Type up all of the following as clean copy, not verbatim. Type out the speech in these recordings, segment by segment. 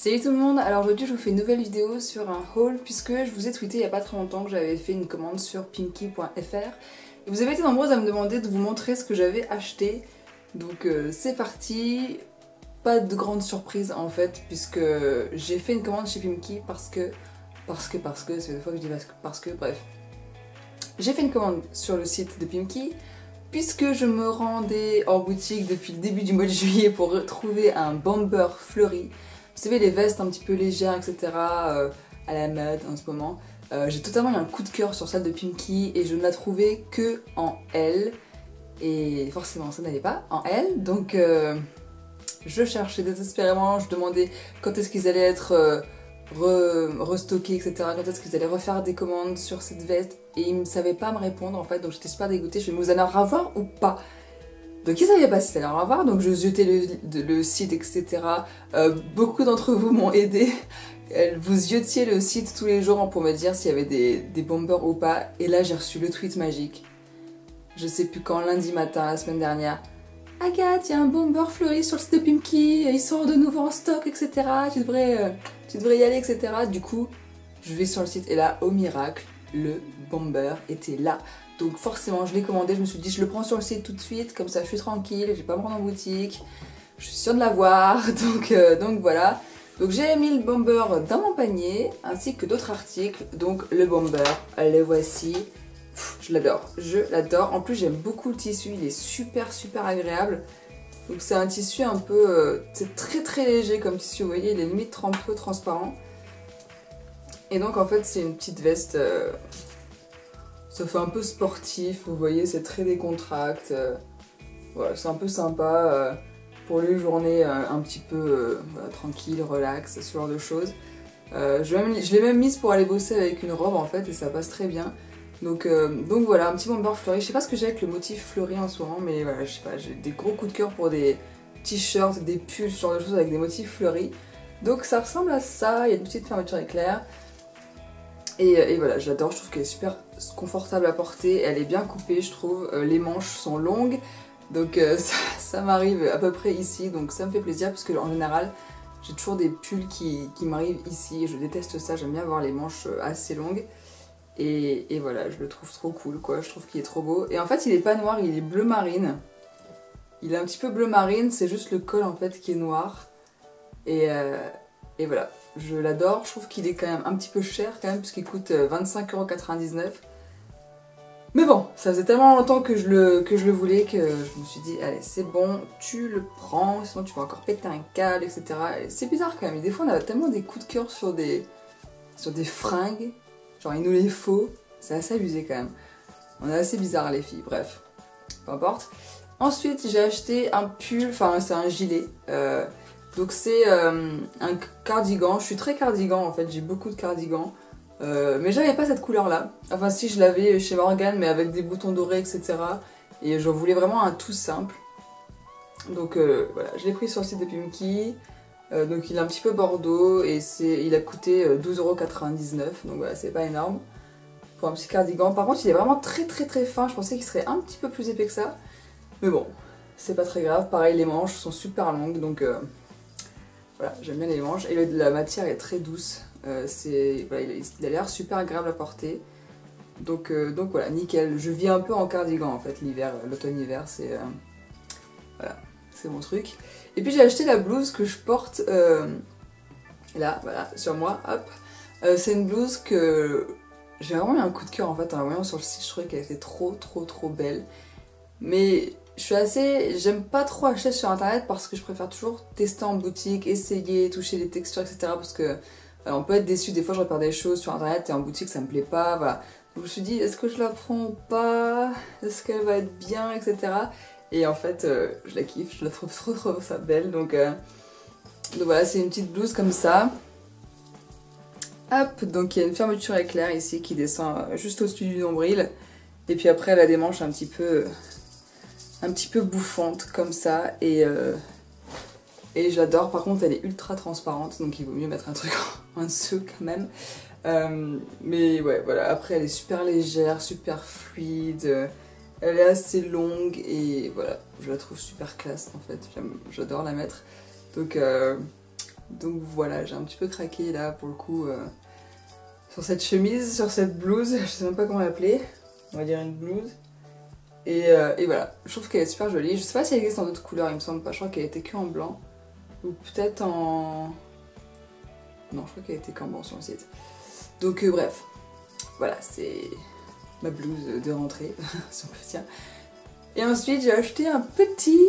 Salut tout le monde, alors aujourd'hui je vous fais une nouvelle vidéo sur un haul puisque je vous ai tweeté il n'y a pas très longtemps que j'avais fait une commande sur pimkie.fr et vous avez été nombreuses à me demander de vous montrer ce que j'avais acheté, donc c'est parti. Pas de grande surprise en fait puisque j'ai fait une commande chez Pimkie parce que c'est deux fois que je dis parce que bref. J'ai fait une commande sur le site de Pimkie puisque je me rendais en boutique depuis le début du mois de juillet pour retrouver un bomber fleuri. Vous savez, les vestes un petit peu légères, etc. À la mode en ce moment. J'ai totalement eu un coup de cœur sur celle de Pimkie et je ne la trouvais que en L. Et forcément, ça n'allait pas en L. Donc, je cherchais désespérément. Je demandais quand est-ce qu'ils allaient être restockés, etc. Quand est-ce qu'ils allaient refaire des commandes sur cette veste. Et ils ne savaient pas me répondre en fait. Donc, j'étais super dégoûtée. Je me disais, vous allez en avoir ou pas? Donc ils savaient pas si ça allait en avoir, donc je jetais le site, etc. Beaucoup d'entre vous m'ont aidé. Vous yetiez le site tous les jours pour me dire s'il y avait des bombers ou pas. Et là j'ai reçu le tweet magique. Je sais plus quand, lundi matin, la semaine dernière. Agathe, il y a un bomber fleuri sur le site de Pimkie, ils sont de nouveau en stock, etc. Tu devrais y aller, etc. Du coup, je vais sur le site et là, au miracle, le bomber était là. Donc forcément je l'ai commandé, je me suis dit je le prends sur le site tout de suite, comme ça je suis tranquille, je vais pas me rendre en boutique, je suis sûre de l'avoir, donc voilà. Donc j'ai mis le bomber dans mon panier, ainsi que d'autres articles, donc le bomber, le voici, je l'adore, en plus j'aime beaucoup le tissu, il est super agréable. Donc c'est un tissu un peu, c'est très léger comme tissu, vous voyez, il est limite un peu transparent. Et donc en fait c'est une petite veste... ça fait un peu sportif, vous voyez, c'est très décontracté. Voilà, c'est un peu sympa pour les journées un petit peu tranquille, relax, ce genre de choses. Je l'ai même mise pour aller bosser avec une robe en fait et ça passe très bien. Donc voilà, un petit bomber fleuri. Je sais pas ce que j'ai avec le motif fleuri en ce moment, mais voilà, je sais pas, j'ai des gros coups de cœur pour des t-shirts, des pulls, ce genre de choses avec des motifs fleuris. Donc ça ressemble à ça, il y a une petite fermeture éclair. Et voilà, j'adore, je trouve qu'elle est super confortable à porter, elle est bien coupée je trouve, les manches sont longues, donc ça m'arrive à peu près ici, donc ça me fait plaisir parce que en général j'ai toujours des pulls qui m'arrivent ici, et je déteste ça, j'aime bien avoir les manches assez longues, et voilà, je le trouve trop cool quoi, je trouve qu'il est trop beau, et en fait il est pas noir, il est bleu marine, il est un petit peu bleu marine, c'est juste le col en fait qui est noir, et voilà, je l'adore, je trouve qu'il est quand même un petit peu cher quand même puisqu'il coûte 25,99 €. Mais bon, ça faisait tellement longtemps que je le voulais que je me suis dit allez c'est bon, tu le prends, sinon tu vas encore péter un câble, etc. C'est bizarre quand même, des fois on a tellement des coups de cœur sur des fringues, genre il nous les faut, c'est assez abusé quand même. On est assez bizarres les filles, bref, peu importe. Ensuite j'ai acheté un pull, enfin c'est un gilet. Donc c'est un cardigan, je suis très cardigan en fait, j'ai beaucoup de cardigans. Mais j'avais pas cette couleur là. Enfin si, je l'avais chez Morgan mais avec des boutons dorés, etc. Et je voulais vraiment un tout simple. Donc voilà, je l'ai pris sur le site de Pimkie. Donc il est un petit peu bordeaux et il a coûté 12,99 €. Donc voilà, c'est pas énorme pour un petit cardigan. Par contre il est vraiment très fin, je pensais qu'il serait un petit peu plus épais que ça. Mais bon, c'est pas très grave. Pareil, les manches sont super longues donc... voilà, j'aime bien les manches et la matière est très douce, voilà, il a l'air super agréable à porter, donc voilà, nickel. Je vis un peu en cardigan en fait, l'hiver, l'automne-hiver, c'est voilà, c'est mon truc. Et puis j'ai acheté la blouse que je porte là, voilà, sur moi, hop. C'est une blouse que j'ai vraiment eu un coup de cœur en fait en la voyant sur le site, je trouvais qu'elle était trop belle, mais... j'aime pas trop acheter sur internet parce que je préfère toujours tester en boutique, essayer, toucher les textures, etc. Parce que on peut être déçu, des fois je repère des choses sur internet et en boutique ça me plaît pas, voilà. Donc je me suis dit, est-ce que je la prends ou pas? Est-ce qu'elle va être bien, etc. Et en fait, je la kiffe, je la trouve trop ça belle. Donc voilà, c'est une petite blouse comme ça. Hop, donc il y a une fermeture éclair ici qui descend juste au-dessus du nombril. Et puis après elle a des manches un petit peu bouffante comme ça et j'adore. Par contre elle est ultra transparente donc il vaut mieux mettre un truc en dessous quand même, mais ouais voilà, après elle est super légère, super fluide, elle est assez longue et voilà, je la trouve super classe en fait, j'adore la mettre, donc Donc voilà, j'ai un petit peu craqué là pour le coup sur cette chemise, sur cette blouse, je sais même pas comment l'appeler, on va dire une blouse. Et voilà, je trouve qu'elle est super jolie. Je sais pas si elle existe en d'autres couleurs, il me semble pas, je crois qu'elle était que en blanc. Ou peut-être en... Non, je crois qu'elle était qu'en blanc sur le site. Donc bref, voilà, c'est ma blouse de rentrée, si on peut dire. Et ensuite j'ai acheté un petit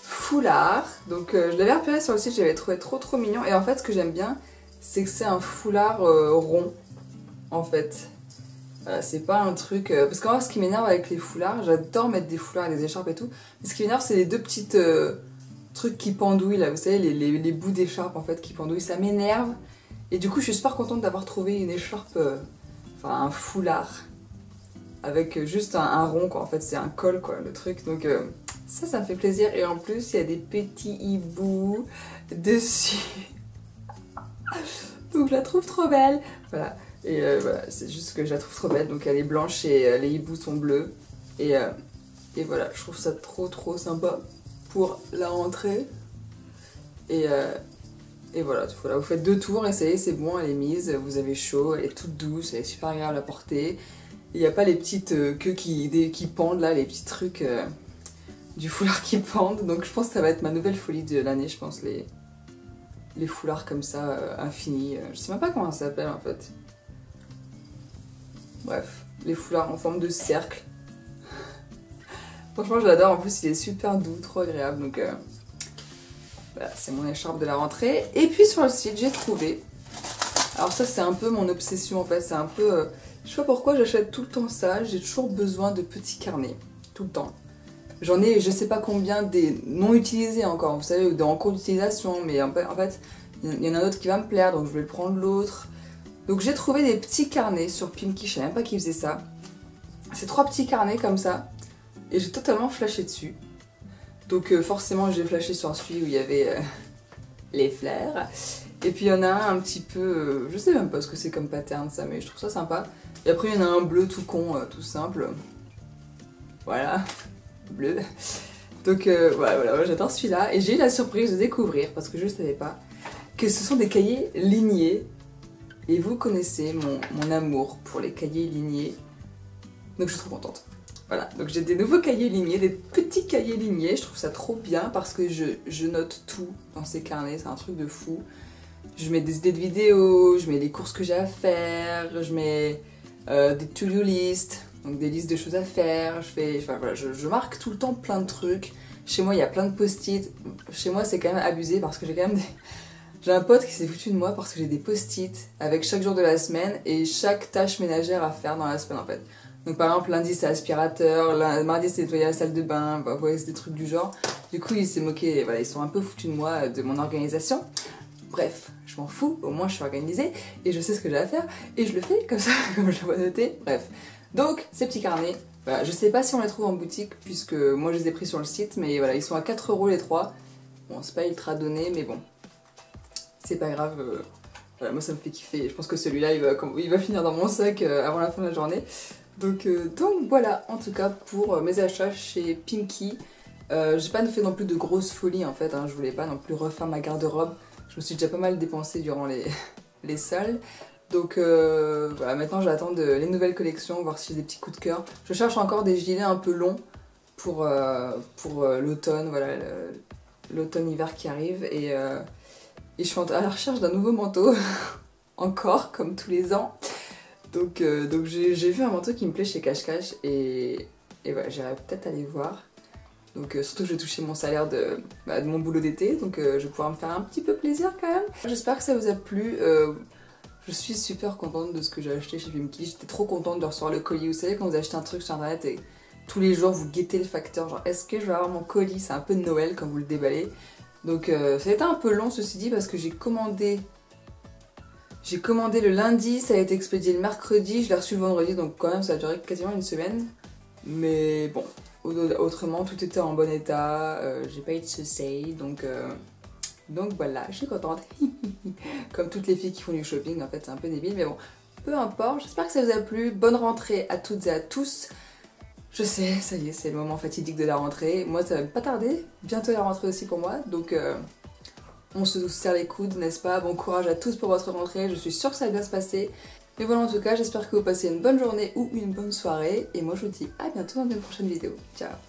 foulard. Donc je l'avais repéré sur le site, j'avais trouvé trop mignon. Et en fait ce que j'aime bien, c'est que c'est un foulard rond, en fait. Voilà, c'est pas un truc... Parce qu'en vrai ce qui m'énerve avec les foulards, j'adore mettre des foulards et des écharpes et tout. Mais ce qui m'énerve c'est les deux petites trucs qui pendouillent là, vous savez, les bouts d'écharpe en fait qui pendouillent, ça m'énerve. Et du coup je suis super contente d'avoir trouvé une écharpe, enfin un foulard. Avec juste un rond quoi, en fait c'est un col quoi le truc, donc ça me fait plaisir. Et en plus il y a des petits hiboux dessus. Donc je la trouve trop belle, voilà. Et voilà, c'est juste que je la trouve trop belle, donc elle est blanche et les hiboux sont bleus. Et voilà, je trouve ça trop sympa pour la rentrée. Et voilà, vous faites 2 tours, essayez, c'est bon, elle est mise, vous avez chaud, elle est toute douce, elle est super agréable à porter. Il n'y a pas les petites queues qui pendent là, les petits trucs du foulard qui pendent. Donc je pense que ça va être ma nouvelle folie de l'année, je pense, les foulards comme ça, infinis. Je sais même pas comment ça s'appelle en fait. Bref, les foulards en forme de cercle. Franchement je l'adore, en plus il est super doux, trop agréable. Donc voilà, c'est mon écharpe de la rentrée. Et puis sur le site j'ai trouvé, alors ça c'est un peu mon obsession en fait, c'est un peu... je sais pas pourquoi j'achète tout le temps ça, j'ai toujours besoin de petits carnets, tout le temps. J'en ai je sais pas combien des non utilisés encore, vous savez, ou en cours d'utilisation, mais en fait il y en a un autre qui va me plaire, donc je vais prendre l'autre. Donc j'ai trouvé des petits carnets sur Pimkie, je savais même pas qu'ils faisaient ça. C'est 3 petits carnets comme ça, et j'ai totalement flashé dessus. Donc forcément j'ai flashé sur celui où il y avait les fleurs. Et puis il y en a un petit peu, je sais même pas ce que c'est comme pattern ça, mais je trouve ça sympa. Et après il y en a un bleu tout con, tout simple. Voilà, bleu. Donc voilà, j'adore celui-là. Et j'ai eu la surprise de découvrir, parce que je ne savais pas, que ce sont des cahiers lignés. Et vous connaissez mon amour pour les cahiers lignés. Donc je suis trop contente. Voilà, donc j'ai des nouveaux cahiers lignés, des petits cahiers lignés. Je trouve ça trop bien parce que je note tout dans ces carnets, c'est un truc de fou. Je mets des idées de vidéos, je mets les courses que j'ai à faire, je mets des to-do list, donc des listes de choses à faire. Voilà, je marque tout le temps plein de trucs. Chez moi, il y a plein de post-it. Chez moi, c'est quand même abusé parce que j'ai quand même des... J'ai un pote qui s'est foutu de moi parce que j'ai des post-it avec chaque jour de la semaine et chaque tâche ménagère à faire dans la semaine en fait. Donc par exemple lundi c'est aspirateur, mardi c'est nettoyer la salle de bain, bah, ouais, c'est des trucs du genre. Du coup il s'est moqué, voilà, ils sont un peu foutus de moi, de mon organisation. Bref, je m'en fous, au moins je suis organisée et je sais ce que j'ai à faire et je le fais comme ça, comme je le vois noter. Bref, donc ces petits carnets, voilà, je sais pas si on les trouve en boutique puisque moi je les ai pris sur le site, mais voilà, ils sont à 4 € les 3. Bon, c'est pas ultra donné, mais bon, c'est pas grave. Voilà, moi ça me fait kiffer. Je pense que celui-là il va finir dans mon sac avant la fin de la journée. Donc voilà, en tout cas pour mes achats chez Pimkie. J'ai pas fait non plus de grosses folies en fait, hein, je voulais pas non plus refaire ma garde-robe. Je me suis déjà pas mal dépensée durant les soldes. Donc voilà, maintenant j'attends les nouvelles collections, voir si j'ai des petits coups de cœur. Je cherche encore des gilets un peu longs pour l'automne, voilà, l'automne-hiver qui arrive. Et je suis à la recherche d'un nouveau manteau, encore, comme tous les ans. Donc j'ai vu un manteau qui me plaît chez Cash Cash et voilà, j'irai peut-être aller voir. Donc surtout que je vais toucher mon salaire de mon boulot d'été, donc je vais pouvoir me faire un petit peu plaisir quand même. J'espère que ça vous a plu. Je suis super contente de ce que j'ai acheté chez Pimkie. J'étais trop contente de recevoir le colis. Vous savez quand vous achetez un truc sur internet et tous les jours vous guettez le facteur, genre est-ce que je vais avoir mon colis? C'est un peu de Noël quand vous le déballez. Donc ça a été un peu long ceci dit parce que j'ai commandé le lundi, ça a été expédié le mercredi, je l'ai reçu le vendredi, donc quand même ça a duré quasiment une semaine. Mais bon, autrement tout était en bon état, j'ai pas eu de soucis, donc voilà, je suis contente. Comme toutes les filles qui font du shopping, en fait c'est un peu débile, mais bon, peu importe, j'espère que ça vous a plu, bonne rentrée à toutes et à tous. Je sais, ça y est, c'est le moment fatidique de la rentrée, moi ça va pas tarder, bientôt la rentrée aussi pour moi, donc On se serre les coudes, n'est-ce pas? Bon courage à tous pour votre rentrée, je suis sûre que ça va bien se passer. Mais voilà, en tout cas, j'espère que vous passez une bonne journée ou une bonne soirée. Et moi, je vous dis à bientôt dans une prochaine vidéo. Ciao!